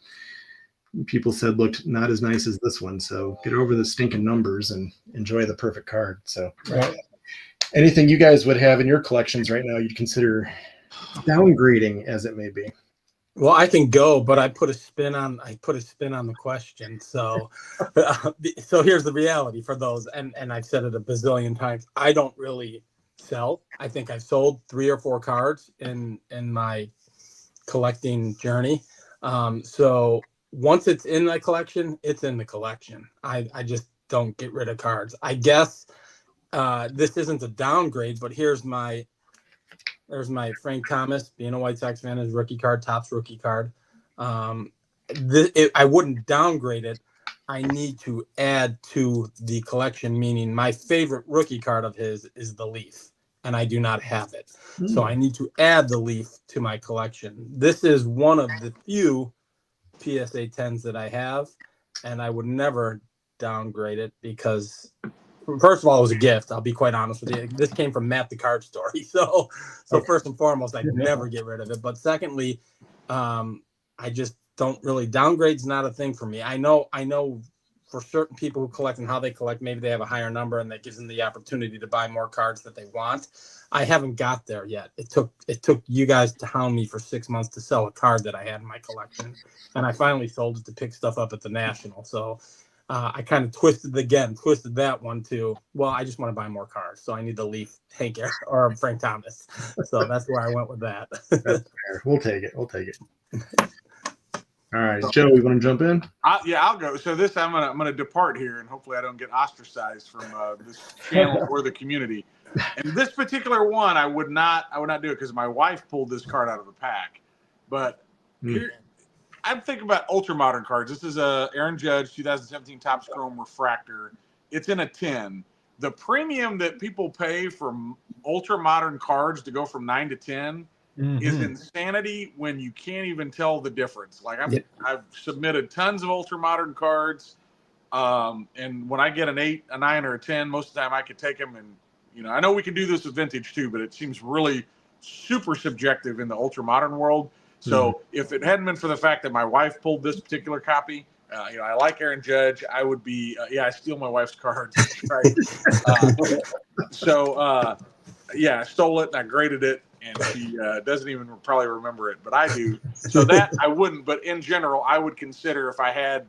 people said looked not as nice as this one. So get over the stinking numbers and enjoy the perfect card. So anything you guys would have in your collections right now you'd consider downgrading, as it may be? Well, I can go, but I put a spin on the question. So so here's the reality for those, and I've said it a bazillion times. I don't really sell. I think I've sold 3 or 4 cards in my collecting journey. So once it's in my collection, it's in the collection. I just don't get rid of cards. I guess this isn't a downgrade, but there's my Frank Thomas, being a White Sox fan, his rookie card, Topps rookie card. I wouldn't downgrade it. I need to add to the collection, meaning my favorite rookie card of his is the Leaf, and I do not have it. So I need to add the Leaf to my collection. This is one of the few PSA 10s that I have, and I would never downgrade it because, first of all, it was a gift. I'll be quite honest with you. This came from Matt the Card Story. So first and foremost, I'd never get rid of it. But secondly, I just don't really, downgrade's not a thing for me. I know for certain people who collect and how they collect, maybe they have a higher number and that gives them the opportunity to buy more cards that they want. I haven't got there yet. It took you guys to hound me for 6 months to sell a card that I had in my collection. And I finally sold it to pick stuff up at the National. So I kind of twisted that one too. Well, I just want to buy more cards, so I need the Leaf, Hank or Frank Thomas. So that's where I went with that. That's fair. We'll take it. All right, Joe, you want to jump in? I'll go. So this, I'm gonna depart here, and hopefully I don't get ostracized from this channel or the community. And this particular one, I would not do it because my wife pulled this card out of the pack. But here, I'm thinking about ultra modern cards. This is a Aaron Judge 2017 Topps Chrome Refractor. It's in a 10. The premium that people pay for ultra modern cards to go from 9 to 10 is insanity when you can't even tell the difference. Like I've submitted tons of ultra modern cards, and when I get an 8, a 9, or a 10, most of the time I could take them. And I know we can do this with vintage too, but it seems really super subjective in the ultra modern world. So if it hadn't been for the fact that my wife pulled this particular copy, I like Aaron Judge, I would be, I steal my wife's cards. Right. I stole it and I graded it, and she doesn't even probably remember it, but I do. So that I wouldn't, but in general, I would consider if I had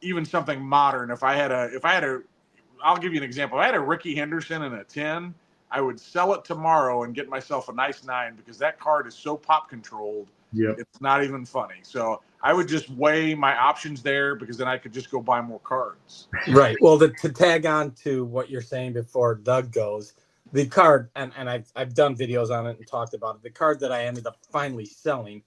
even something modern, if I had a, I'll give you an example. If I had a Ricky Henderson in a 10, I would sell it tomorrow and get myself a nice 9 because that card is so pop controlled. Yeah, it's not even funny. So I would just weigh my options there because then I could just go buy more cards. Right. Well, to tag on to what you're saying before Doug goes, The card, and I've done videos on it and talked about it. The card that I ended up finally selling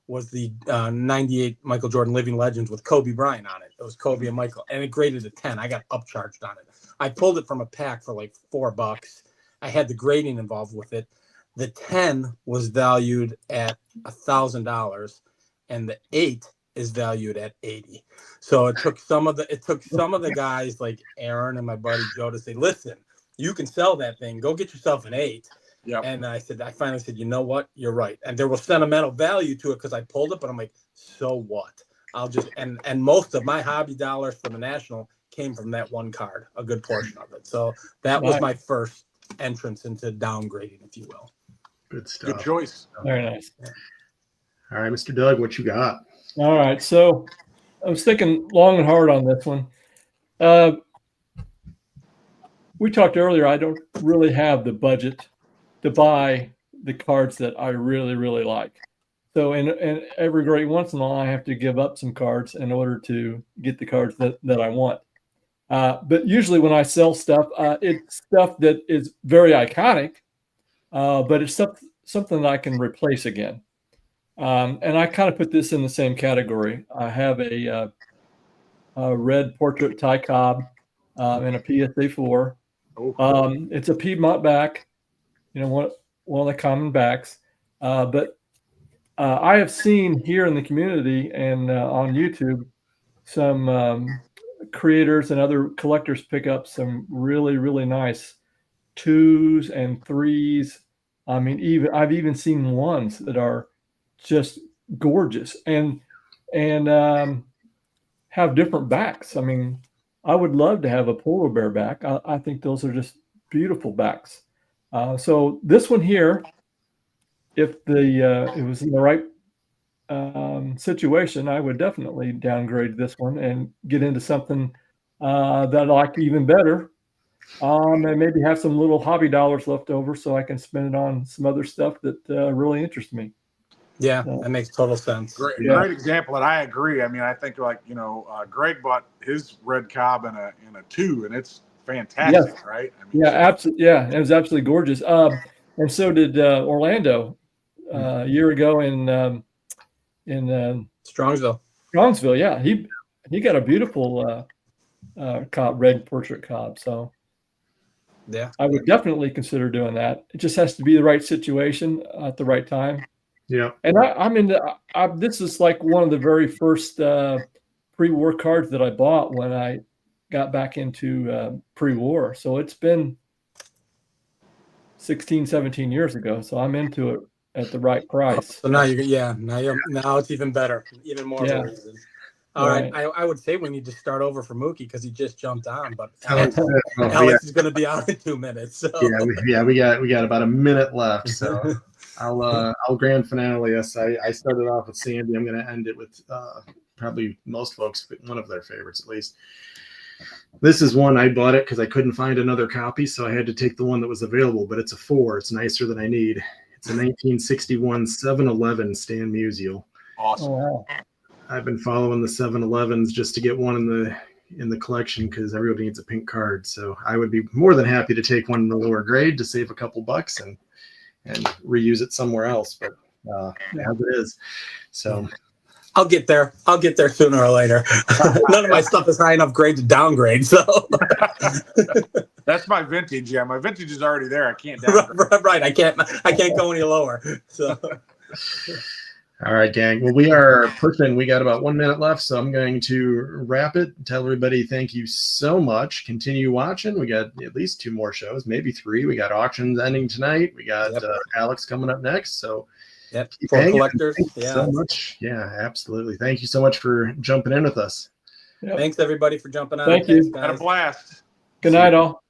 was the 98 Michael Jordan Living Legends with Kobe Bryant on it. It was Kobe and Michael, and it graded a 10. I got upcharged on it. I pulled it from a pack for like $4. I had the grading involved with it. The 10 was valued at $1,000, and the 8 is valued at 80. So it took some of the guys like Aaron and my buddy Joe to say, listen, you can sell that thing. Go get yourself an 8. Yeah. And I finally said, you know what? You're right. And there was sentimental value to it because I pulled it, but I'm like, so what? I'll just, and most of my hobby dollars for the National came from that one card, a good portion of it. So that was my first entrance into downgrading, if you will. Good stuff. Good choice. Very nice. All right, Mr. Doug, what you got? All right. So I was thinking long and hard on this one. We talked earlier, I don't really have the budget to buy the cards that I really, really like. So and every great once in a while, I have to give up some cards in order to get the cards that I want. But usually when I sell stuff, it's stuff that is very iconic, but it's something that I can replace again. And I kind of put this in the same category. I have a red portrait Ty Cobb and a PSA 4. It's a Piedmont back, one of the common backs. But I have seen here in the community and on YouTube some creators and other collectors pick up some really, really nice 2s and 3s. I mean, I've even seen ones that are just gorgeous and have different backs. I mean, I would love to have a polar bear back. I think those are just beautiful backs. So this one here, if it was in the right situation, I would definitely downgrade this one and get into something that I like even better. And maybe have some little hobby dollars left over so I can spend it on some other stuff that really interests me. Yeah, that makes total sense. Great example, and I agree. I mean, I think Greg bought his red Cobb in a 2, and it's fantastic, right? I mean, absolutely. Yeah, it was absolutely gorgeous. And so did Orlando a year ago in Strongsville. Yeah, he got a beautiful red portrait Cobb. So yeah, I would definitely consider doing that. It just has to be the right situation at the right time. Yeah. And this is like one of the very first pre-war cards that I bought when I got back into pre-war. So it's been 16, 17 years ago. So I'm into it at the right price. So now now it's even better, even more of a reason. All right. I would say we need to start over for Mookie because he just jumped on, but Alex is going to be out in 2 minutes. So. We got about a minute left. So I'll grand finale us. I started off with Sandy. I'm going to end it with probably most folks, one of their favorites at least. This is one I bought it because I couldn't find another copy, so I had to take the one that was available. But it's a 4. It's nicer than I need. It's a 1961 711 Stan Musial. Awesome. Oh, wow. I've been following the 711s just to get one in the collection because everybody needs a pink card. So I would be more than happy to take one in the lower grade to save a couple bucks and reuse it somewhere else. But as it is, so I'll get there. Sooner or later. None of my stuff is high enough grade to downgrade. So that's my vintage. Yeah, my vintage is already there. I can't downgrade. Right. I can't go any lower. So. All right, gang. Well, we are pushing. We got about 1 minute left, so I'm going to wrap it. Tell everybody thank you so much. Continue watching. We got at least 2 more shows, maybe 3. We got auctions ending tonight. We got Alex coming up next. So for collectors. Thank you so much. Yeah, absolutely. Thank you so much for jumping in with us. Yep. Thanks everybody for jumping on. Thank you. Had a blast. Good night, all.